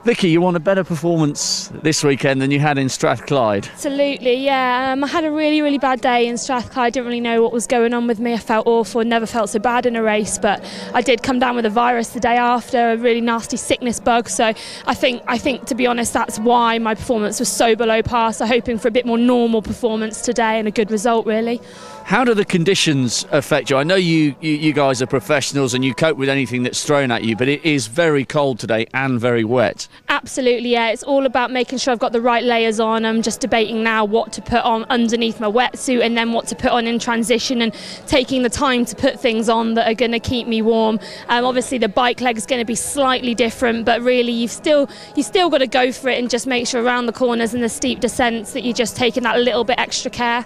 Vicky, you want a better performance this weekend than you had in Strathclyde? Absolutely, yeah. I had a really bad day in Strathclyde. Didn't really know what was going on with me. I felt awful, never felt so bad in a race, but I did come down with a virus the day after, a really nasty sickness bug. So I think to be honest, that's why my performance was so below par. So hoping for a bit more normal performance today and a good result, really. How do the conditions affect you? I know you guys are professionals and you cope with anything that's thrown at you, but it is very cold today and very wet. Absolutely, yeah. It's all about making sure I've got the right layers on. I'm just debating now what to put on underneath my wetsuit and then what to put on in transition, and taking the time to put things on that are going to keep me warm. Obviously the bike leg is going to be slightly different, but really you've still got to go for it and just make sure around the corners and the steep descents that you're just taking that little bit extra care.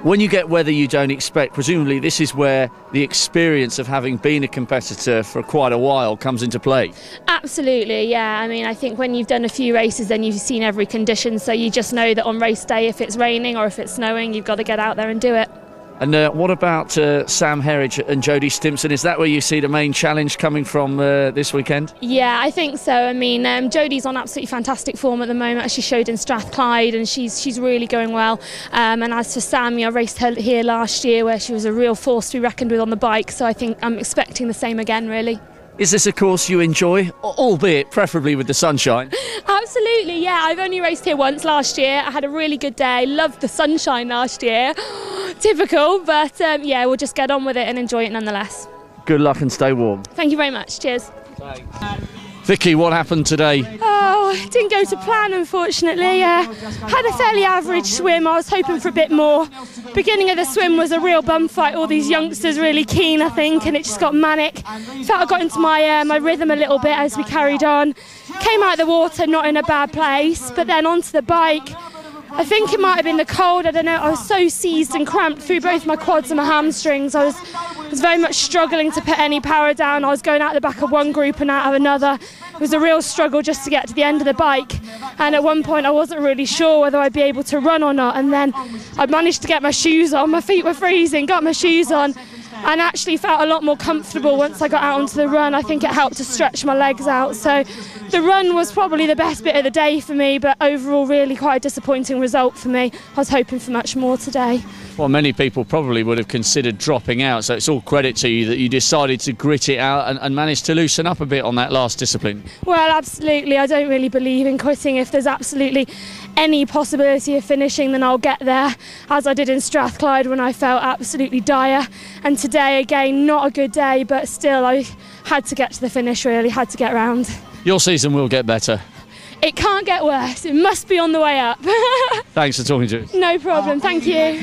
When you get weather you don't expect, presumably this is where the experience of having been a competitor for quite a while comes into play. Absolutely, yeah. I mean, I think when you've done a few races then you've seen every condition, so you just know that on race day, if it's raining or if it's snowing, you've got to get out there and do it. And what about Sam Herridge and Jodie Stimpson? Is that where you see the main challenge coming from this weekend? Yeah, I think so. I mean, Jodie's on absolutely fantastic form at the moment, as she showed in Strathclyde, and she's really going well. And as for Sam, I raced her here last year where she was a real force to be reckoned with on the bike, so I think I'm expecting the same again, really. Is this a course you enjoy, albeit preferably with the sunshine? Absolutely, yeah. I've only raced here once last year. I had a really good day. Loved the sunshine last year. Typical, but yeah, we'll just get on with it and enjoy it nonetheless. Good luck and stay warm. Thank you very much. Cheers. Thanks. Vicky, what happened today? Oh, it didn't go to plan, unfortunately. Had a fairly average swim. I was hoping for a bit more. Beginning of the swim was a real bum fight. All these youngsters really keen, I think, and it just got manic. Felt I got into my rhythm a little bit as we carried on. Came out of the water not in a bad place, but then onto the bike. I think it might have been the cold, I don't know. I was so seized and cramped through both my quads and my hamstrings. I was very much struggling to put any power down. I was going out the back of one group and out of another. It was a real struggle just to get to the end of the bike. And at one point I wasn't really sure whether I'd be able to run or not. And then I managed to get my shoes on. My feet were freezing, got my shoes on, and actually felt a lot more comfortable once I got out onto the run. I think it helped to stretch my legs out. So the run was probably the best bit of the day for me, but overall really quite a disappointing result for me. I was hoping for much more today. Well, many people probably would have considered dropping out, so it's all credit to you that you decided to grit it out and managed to loosen up a bit on that last discipline. Well, absolutely. I don't really believe in quitting. If there's absolutely any possibility of finishing, then I'll get there, as I did in Strathclyde when I felt absolutely dire. And today, again, not a good day, but still I had to get to the finish, really, had to get round. Your season will get better. It can't get worse. It must be on the way up. Thanks for talking to us. No problem. Thank you.